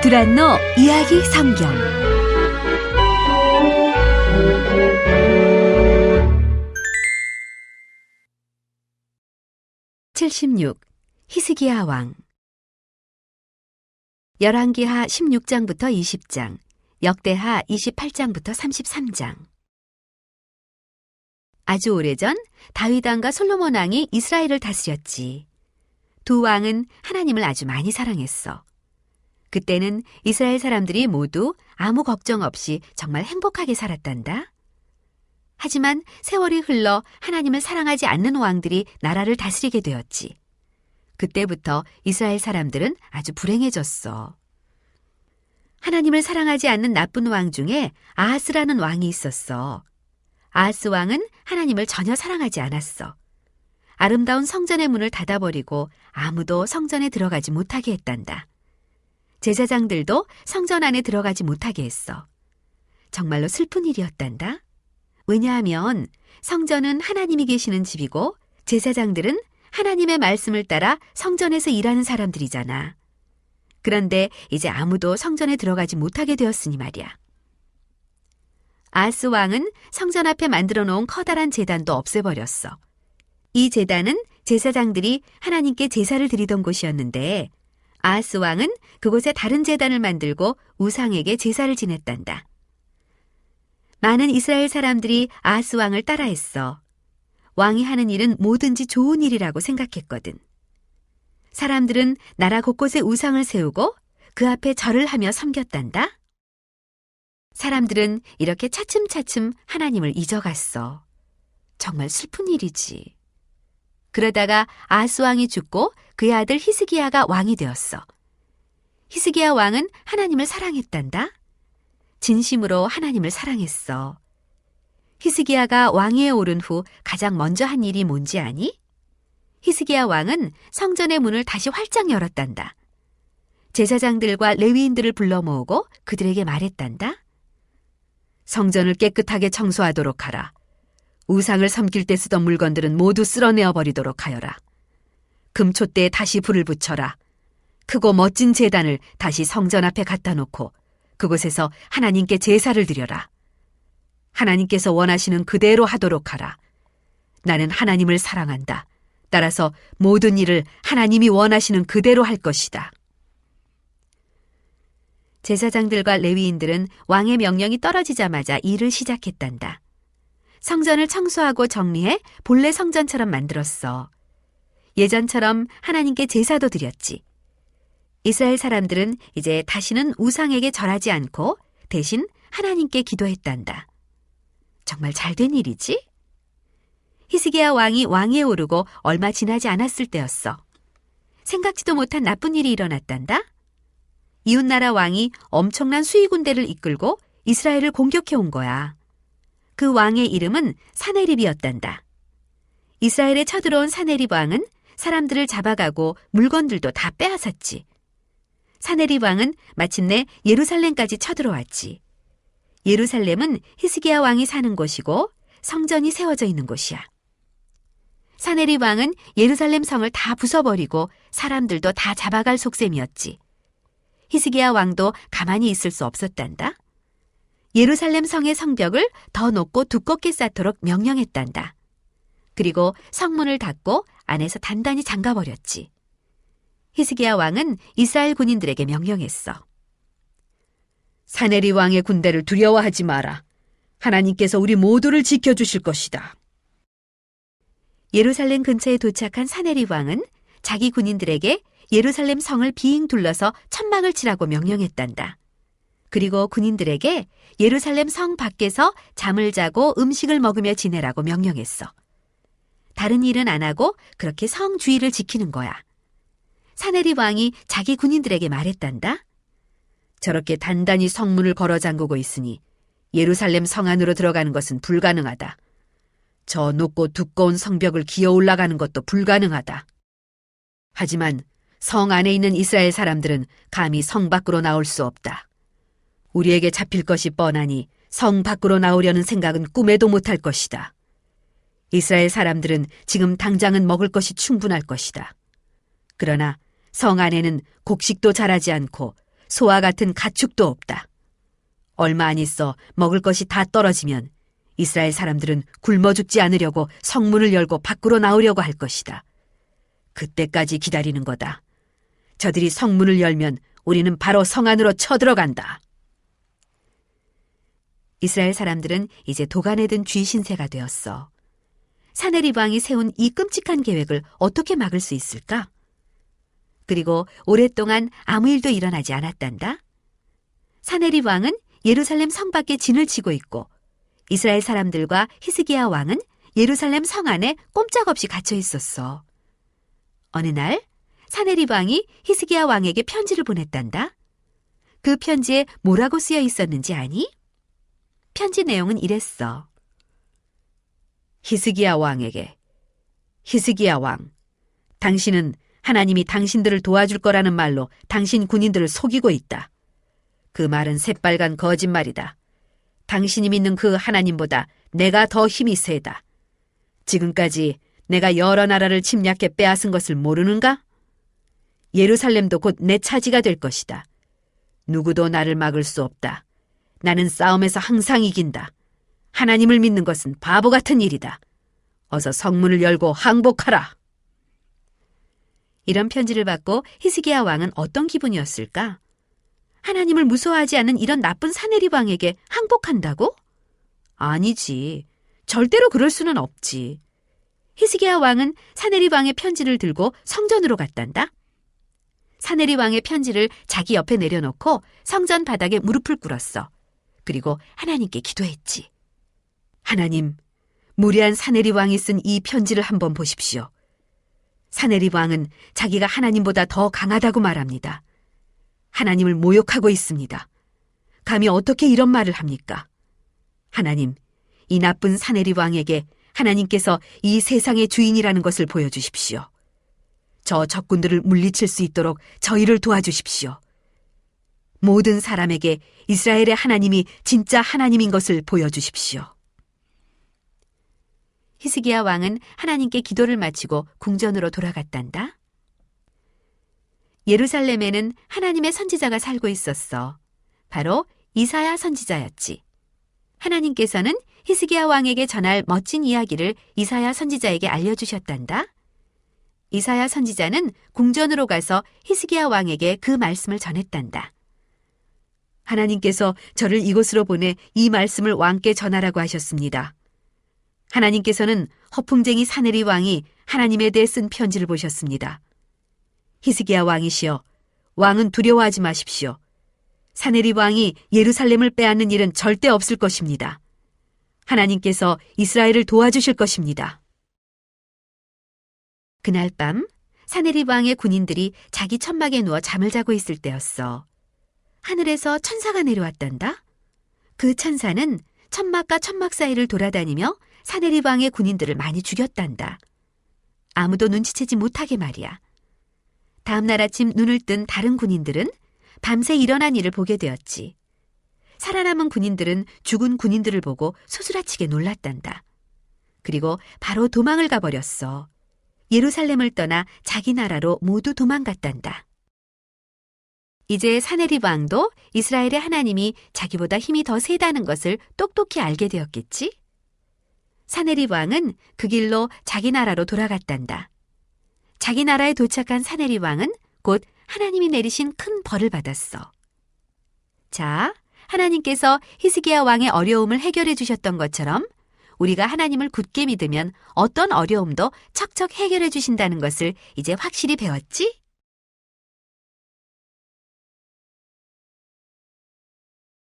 두란노 이야기 성경 76. 히스기야 왕. 열왕기하 16장부터 20장, 역대하 28장부터 33장. 아주 오래전 다윗 왕과 솔로몬 왕이 이스라엘을 다스렸지. 두 왕은 하나님을 아주 많이 사랑했어. 그때는 이스라엘 사람들이 모두 아무 걱정 없이 정말 행복하게 살았단다. 하지만 세월이 흘러 하나님을 사랑하지 않는 왕들이 나라를 다스리게 되었지. 그때부터 이스라엘 사람들은 아주 불행해졌어. 하나님을 사랑하지 않는 나쁜 왕 중에 아하스라는 왕이 있었어. 아하스 왕은 하나님을 전혀 사랑하지 않았어. 아름다운 성전의 문을 닫아버리고 아무도 성전에 들어가지 못하게 했단다. 제사장들도 성전 안에 들어가지 못하게 했어. 정말로 슬픈 일이었단다. 왜냐하면 성전은 하나님이 계시는 집이고 제사장들은 하나님의 말씀을 따라 성전에서 일하는 사람들이잖아. 그런데 이제 아무도 성전에 들어가지 못하게 되었으니 말이야. 아하스 왕은 성전 앞에 만들어 놓은 커다란 제단도 없애버렸어. 이 제단은 제사장들이 하나님께 제사를 드리던 곳이었는데 아하스 왕은 그곳에 다른 제단을 만들고 우상에게 제사를 지냈단다. 많은 이스라엘 사람들이 아하스 왕을 따라했어. 왕이 하는 일은 뭐든지 좋은 일이라고 생각했거든. 사람들은 나라 곳곳에 우상을 세우고 그 앞에 절을 하며 섬겼단다. 사람들은 이렇게 차츰차츰 하나님을 잊어갔어. 정말 슬픈 일이지. 그러다가 아하스 왕이 죽고 그의 아들 히스기야가 왕이 되었어. 히스기야 왕은 하나님을 사랑했단다. 진심으로 하나님을 사랑했어. 히스기야가 왕위에 오른 후 가장 먼저 한 일이 뭔지 아니? 히스기야 왕은 성전의 문을 다시 활짝 열었단다. 제사장들과 레위인들을 불러 모으고 그들에게 말했단다. 성전을 깨끗하게 청소하도록 하라. 우상을 섬길 때 쓰던 물건들은 모두 쓸어내어 버리도록 하여라. 금촛대에 다시 불을 붙여라. 크고 멋진 제단을 다시 성전 앞에 갖다 놓고 그곳에서 하나님께 제사를 드려라. 하나님께서 원하시는 그대로 하도록 하라. 나는 하나님을 사랑한다. 따라서 모든 일을 하나님이 원하시는 그대로 할 것이다. 제사장들과 레위인들은 왕의 명령이 떨어지자마자 일을 시작했단다. 성전을 청소하고 정리해 본래 성전처럼 만들었어. 예전처럼 하나님께 제사도 드렸지. 이스라엘 사람들은 이제 다시는 우상에게 절하지 않고 대신 하나님께 기도했단다. 정말 잘된 일이지? 히스기야 왕이 왕위에 오르고 얼마 지나지 않았을 때였어. 생각지도 못한 나쁜 일이 일어났단다. 이웃나라 왕이 엄청난 수의군대를 이끌고 이스라엘을 공격해 온 거야. 그 왕의 이름은 사네립이었단다. 이스라엘에 쳐들어온 사네립 왕은 사람들을 잡아가고 물건들도 다 빼앗았지. 사네립 왕은 마침내 예루살렘까지 쳐들어왔지. 예루살렘은 히스기야 왕이 사는 곳이고 성전이 세워져 있는 곳이야. 사네립 왕은 예루살렘 성을 다 부숴버리고 사람들도 다 잡아갈 속셈이었지. 히스기야 왕도 가만히 있을 수 없었단다. 예루살렘 성의 성벽을 더 높고 두껍게 쌓도록 명령했단다. 그리고 성문을 닫고 안에서 단단히 잠가버렸지. 히스기야 왕은 이스라엘 군인들에게 명령했어. 사네립 왕의 군대를 두려워하지 마라. 하나님께서 우리 모두를 지켜주실 것이다. 예루살렘 근처에 도착한 사네립 왕은 자기 군인들에게 예루살렘 성을 빙 둘러서 천막을 치라고 명령했단다. 그리고 군인들에게 예루살렘 성 밖에서 잠을 자고 음식을 먹으며 지내라고 명령했어. 다른 일은 안 하고 그렇게 성 주위를 지키는 거야. 사네립 왕이 자기 군인들에게 말했단다. 저렇게 단단히 성문을 걸어 잠그고 있으니 예루살렘 성 안으로 들어가는 것은 불가능하다. 저 높고 두꺼운 성벽을 기어 올라가는 것도 불가능하다. 하지만 성 안에 있는 이스라엘 사람들은 감히 성 밖으로 나올 수 없다. 우리에게 잡힐 것이 뻔하니 성 밖으로 나오려는 생각은 꿈에도 못할 것이다. 이스라엘 사람들은 지금 당장은 먹을 것이 충분할 것이다. 그러나 성 안에는 곡식도 자라지 않고 소와 같은 가축도 없다. 얼마 안 있어 먹을 것이 다 떨어지면 이스라엘 사람들은 굶어 죽지 않으려고 성문을 열고 밖으로 나오려고 할 것이다. 그때까지 기다리는 거다. 저들이 성문을 열면 우리는 바로 성 안으로 쳐들어간다. 이스라엘 사람들은 이제 도간에 든 쥐 신세가 되었어. 사네립 왕이 세운 이 끔찍한 계획을 어떻게 막을 수 있을까? 그리고 오랫동안 아무 일도 일어나지 않았단다. 사네립 왕은 예루살렘 성 밖에 진을 치고 있고 이스라엘 사람들과 히스기야 왕은 예루살렘 성 안에 꼼짝없이 갇혀 있었어. 어느 날 사네립 왕이 히스기야 왕에게 편지를 보냈단다. 그 편지에 뭐라고 쓰여 있었는지 아니? 편지 내용은 이랬어. 히스기야 왕에게, 히스기야 왕, 당신은 하나님이 당신들을 도와줄 거라는 말로 당신 군인들을 속이고 있다. 그 말은 새빨간 거짓말이다. 당신이 믿는 그 하나님보다 내가 더 힘이 세다. 지금까지 내가 여러 나라를 침략해 빼앗은 것을 모르는가? 예루살렘도 곧 내 차지가 될 것이다. 누구도 나를 막을 수 없다. 나는 싸움에서 항상 이긴다. 하나님을 믿는 것은 바보 같은 일이다. 어서 성문을 열고 항복하라. 이런 편지를 받고 히스기야 왕은 어떤 기분이었을까? 하나님을 무서워하지 않는 이런 나쁜 사네립 왕에게 항복한다고? 아니지. 절대로 그럴 수는 없지. 히스기야 왕은 사네립 왕의 편지를 들고 성전으로 갔단다. 사네립 왕의 편지를 자기 옆에 내려놓고 성전 바닥에 무릎을 꿇었어. 그리고 하나님께 기도했지. 하나님, 무리한 사네립 왕이 쓴 이 편지를 한번 보십시오. 사네립 왕은 자기가 하나님보다 더 강하다고 말합니다. 하나님을 모욕하고 있습니다. 감히 어떻게 이런 말을 합니까? 하나님, 이 나쁜 사네립 왕에게 하나님께서 이 세상의 주인이라는 것을 보여주십시오. 저 적군들을 물리칠 수 있도록 저희를 도와주십시오. 모든 사람에게 이스라엘의 하나님이 진짜 하나님인 것을 보여주십시오. 히스기야 왕은 하나님께 기도를 마치고 궁전으로 돌아갔단다. 예루살렘에는 하나님의 선지자가 살고 있었어. 바로 이사야 선지자였지. 하나님께서는 히스기야 왕에게 전할 멋진 이야기를 이사야 선지자에게 알려주셨단다. 이사야 선지자는 궁전으로 가서 히스기야 왕에게 그 말씀을 전했단다. 하나님께서 저를 이곳으로 보내 이 말씀을 왕께 전하라고 하셨습니다. 하나님께서는 허풍쟁이 사네립 왕이 하나님에 대해 쓴 편지를 보셨습니다. 히스기야 왕이시여, 왕은 두려워하지 마십시오. 사네립 왕이 예루살렘을 빼앗는 일은 절대 없을 것입니다. 하나님께서 이스라엘을 도와주실 것입니다. 그날 밤 사네립 왕의 군인들이 자기 천막에 누워 잠을 자고 있을 때였어. 하늘에서 천사가 내려왔단다. 그 천사는 천막과 천막 사이를 돌아다니며 사네립 왕의 군인들을 많이 죽였단다. 아무도 눈치채지 못하게 말이야. 다음 날 아침 눈을 뜬 다른 군인들은 밤새 일어난 일을 보게 되었지. 살아남은 군인들은 죽은 군인들을 보고 소스라치게 놀랐단다. 그리고 바로 도망을 가버렸어. 예루살렘을 떠나 자기 나라로 모두 도망갔단다. 이제 사네립 왕도 이스라엘의 하나님이 자기보다 힘이 더 세다는 것을 똑똑히 알게 되었겠지? 사네립 왕은 그 길로 자기 나라로 돌아갔단다. 자기 나라에 도착한 사네립 왕은 곧 하나님이 내리신 큰 벌을 받았어. 자, 하나님께서 히스기야 왕의 어려움을 해결해 주셨던 것처럼 우리가 하나님을 굳게 믿으면 어떤 어려움도 척척 해결해 주신다는 것을 이제 확실히 배웠지?